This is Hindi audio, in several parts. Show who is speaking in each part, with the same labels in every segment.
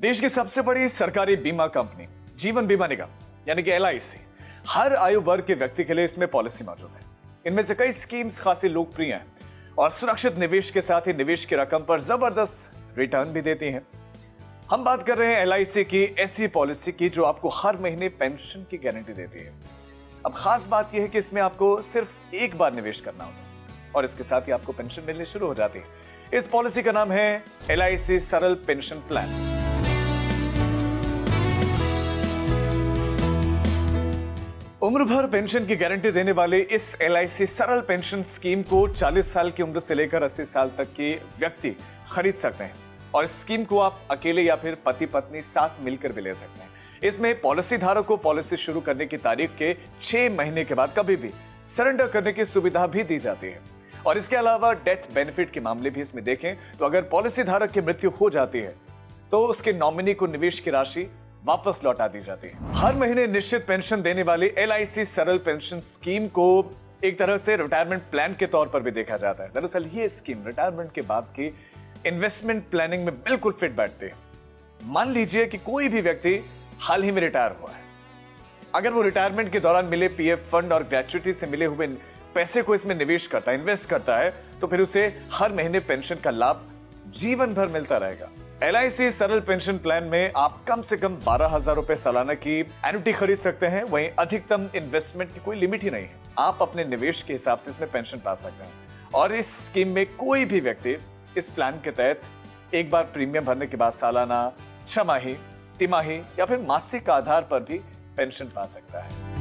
Speaker 1: देश की सबसे बड़ी सरकारी बीमा कंपनी जीवन बीमा निगम यानी कि एलआईसी हर आयु वर्ग के व्यक्ति के लिए इसमें पॉलिसी मौजूद है। इनमें से कई स्कीम्स खासी लोकप्रिय हैं और सुरक्षित निवेश के साथ ही निवेश की रकम पर जबरदस्त रिटर्न भी देती हैं। हम बात कर रहे हैं एलआईसी की ऐसी पॉलिसी की जो आपको हर महीने पेंशन की गारंटी देती है। अब खास बात यह है कि इसमें आपको सिर्फ एक बार निवेश करना होता है और इसके साथ ही आपको पेंशन मिलनी शुरू हो जाती है। इस पॉलिसी का नाम है एलआईसी सरल पेंशन प्लान। उम्र भर पेंशन की गारंटी देने वाले इस एलआईसी सरल पेंशन स्कीम को 40 साल की उम्र से लेकर 80 साल तक के व्यक्ति खरीद सकते हैं और इस स्कीम को आप अकेले या फिर पति पत्नी साथ मिलकर भी ले सकते हैं। इसमें पॉलिसी धारक को पॉलिसी शुरू करने की तारीख के 6 महीने के बाद कभी भी सरेंडर करने की सुविधा भी दी जाती है और इसके अलावा डेथ बेनिफिट के मामले भी इसमें देखें तो अगर पॉलिसी धारक की मृत्यु हो जाती है तो उसके नॉमिनी को निवेश की राशि वापस लौटा दी जाती है। हर महीने निश्चित पेंशन देने वाली एलआईसी सरल पेंशन स्कीम को एक तरह से रिटायरमेंट प्लान के तौर पर भी देखा जाता है। दरअसल ये स्कीम रिटायरमेंट के बाद की इन्वेस्टमेंट प्लानिंग में बिल्कुल फिट बैठती है। मान लीजिए कि कोई भी व्यक्ति हाल ही में रिटायर हुआ है, अगर वो रिटायरमेंट के दौरान मिले पीएफ फंड और ग्रेच्युटी से मिले हुए पैसे को इसमें निवेश करता है, इन्वेस्ट करता है, तो फिर उसे हर महीने पेंशन का लाभ जीवन भर मिलता रहेगा। एलआईसी सरल पेंशन प्लान में आप कम से कम 12,000 रुपए सालाना की एन्युटी खरीद सकते हैं। वहीं अधिकतम इन्वेस्टमेंट की कोई लिमिट ही नहीं है। आप अपने निवेश के हिसाब से इसमें पेंशन पा सकते हैं और इस स्कीम में कोई भी व्यक्ति इस प्लान के तहत एक बार प्रीमियम भरने के बाद सालाना, छमाही, तिमाही या फिर मासिक आधार पर भी पेंशन पा सकता है।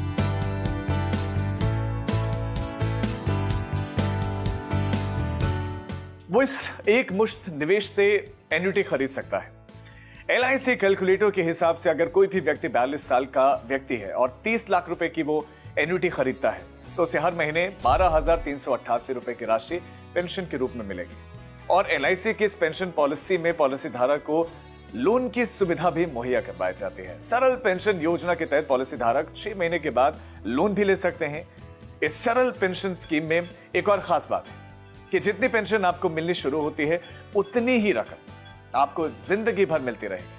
Speaker 1: वो इस एक मुश्त निवेश से एन्युटी खरीद सकता है। एलआईसी कैलकुलेटर के हिसाब से अगर कोई भी व्यक्ति 42 साल का व्यक्ति है और 30 लाख रुपए की वो एन्युटी खरीदता है तो उसे हर महीने 12,388 रुपए की राशि पेंशन के रूप में मिलेगी। और एलआईसी की इस पेंशन पॉलिसी में पॉलिसी धारक को लोन की सुविधा भी मुहैया करवाई जाती है। सरल पेंशन योजना के तहत पॉलिसी धारक 6 महीने के बाद लोन भी ले सकते हैं। इस सरल पेंशन स्कीम में एक और खास बात है कि जितनी पेंशन आपको मिलनी शुरू होती है उतनी ही रकम आपको जिंदगी भर मिलती रहेगी।